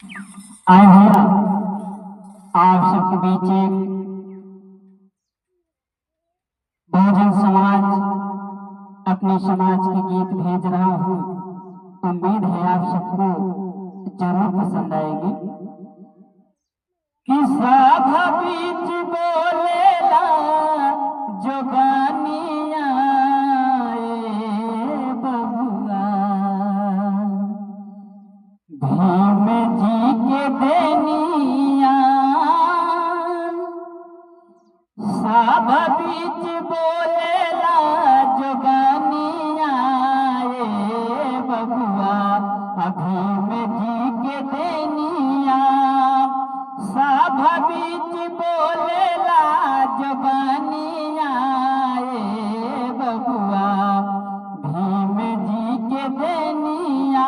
आए भैया आप सबके बीच एक बहुजन समाज अपने समाज के गीत भेज रहा हूँ। उम्मीद है आप सबको जरूर पसंद आएगी। कि सभा बीच बोलेला जोगानिया बबुआ भीम जी के देनिया सभा बीच बोलेला जोगानिया बबुआ भीम जी के देनिया सभा बीच बोलेला जोगानिया बबुआ भीम जी के देनिया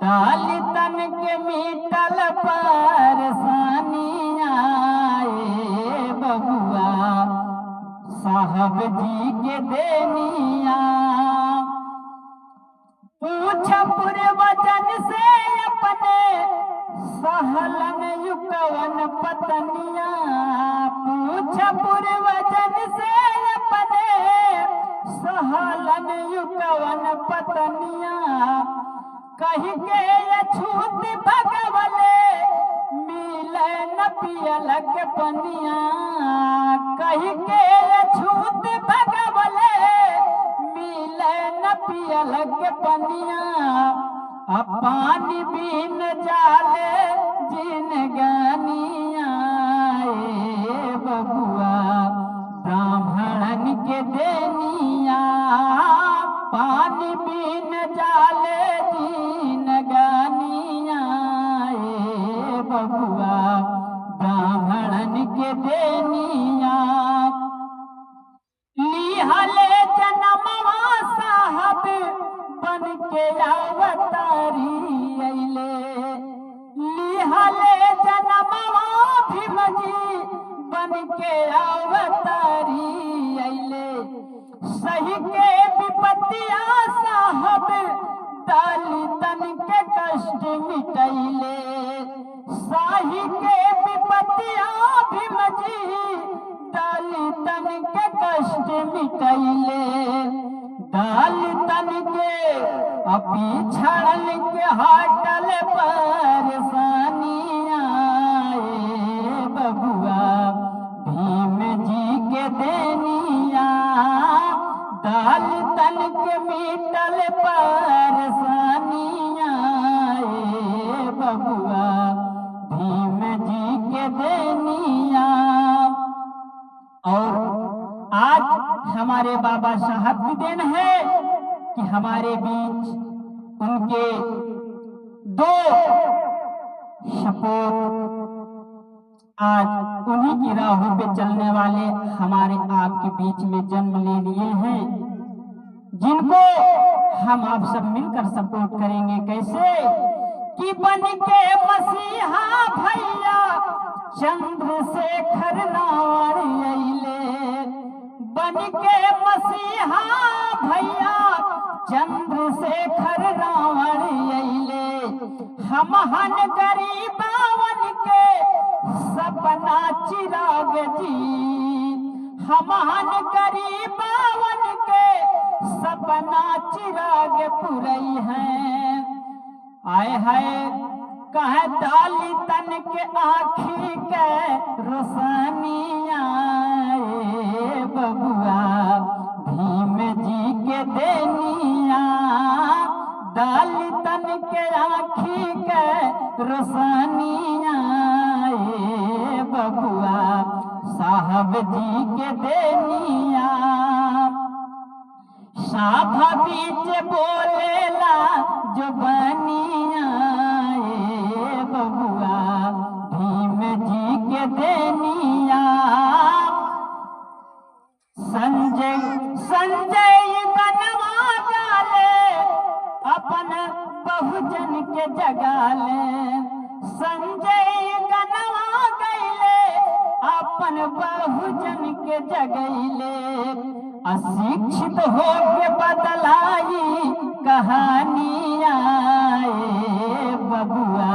दलितन के मिटल परेशानिया बबुआ साहब जी के देनिया पूछ पूर्वजन से अपने सहलन युकवन पतनिया पूछ पूर्वजन से अपने सहलन युकवन पतनिया कही के अछूत भगवले मिले न पियल के पनिया कही के अछूत भगवले मिले न पियल के पनिया पानी बिन जाले जिन गानिया बबुआ ब्राह्मणन के देनिया पानी बिन जाले जिन गानिया बबुआ ब्राह्मणन के देनिया लिहले जनमवा साहब बन के अवतारी अइले लिहले जनमवा भीमजी बन के अवतारी अइले सही के विपत्तिया साहब दलितन के कष्ट मिटैले सही के विपत्तिया भीमजी दलितन के कष्ट मिटैले दलितन के पिछड़न के हटल परेशानिया बबुआ भीम जी के देनिया दलितन के मिटल परेशानिया बबुआ भीम जी के देनिया। और आज हमारे बाबा साहब की देन है कि हमारे बीच उनके दो सपूत आज उन्हीं की राहों पे चलने वाले हमारे आपके बीच में जन्म ले लिए हैं, जिनको हम आप सब मिलकर सपोर्ट करेंगे। कैसे कि बन के मसीहा भैया चंद्रशेखर रावण अइले बन के मसीहा भैया चंद्रशेखर रावण अइले हमहन गरीबावन के सपना चिराग जी हमहन गरीबावन के सपना चिराग पुरई हैं आए है कह दलितन के आँखी के रोशनिया बबुआ भीम जी के देनिया दलितन के आँखी के रोशनिया बबुआ साहब जी के देनिया साभा बीच बोलेला जो बनिया बबुआ भीम जी के देनिया संजय संजय बनवा डाले अपन बहुजन के जगाले संजय गनवा गईले अपन बहुजन के जगैले अशिक्षित हो के बदलाई कहानियाँ बबुआ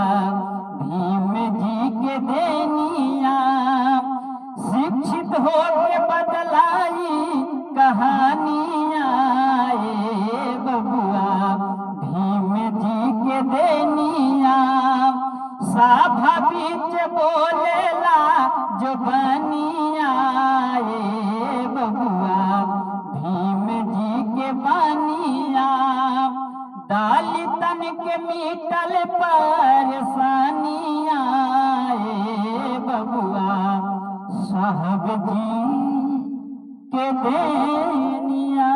बनिया सभा बीच बोलेला जो बनिया ए बबुआ भीम जी के बनिया दलितन के मिटल परेशानिया ए बबुआ साहब जी के देनिया।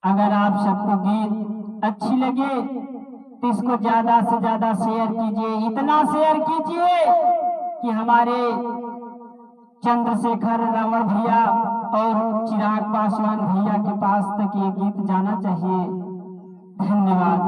अगर आप सबको गीत अच्छी लगे तो इसको ज्यादा से ज्यादा शेयर कीजिए, इतना शेयर कीजिए कि हमारे चंद्रशेखर रावण भैया और चिराग पासवान भैया के पास तक ये गीत जाना चाहिए। धन्यवाद।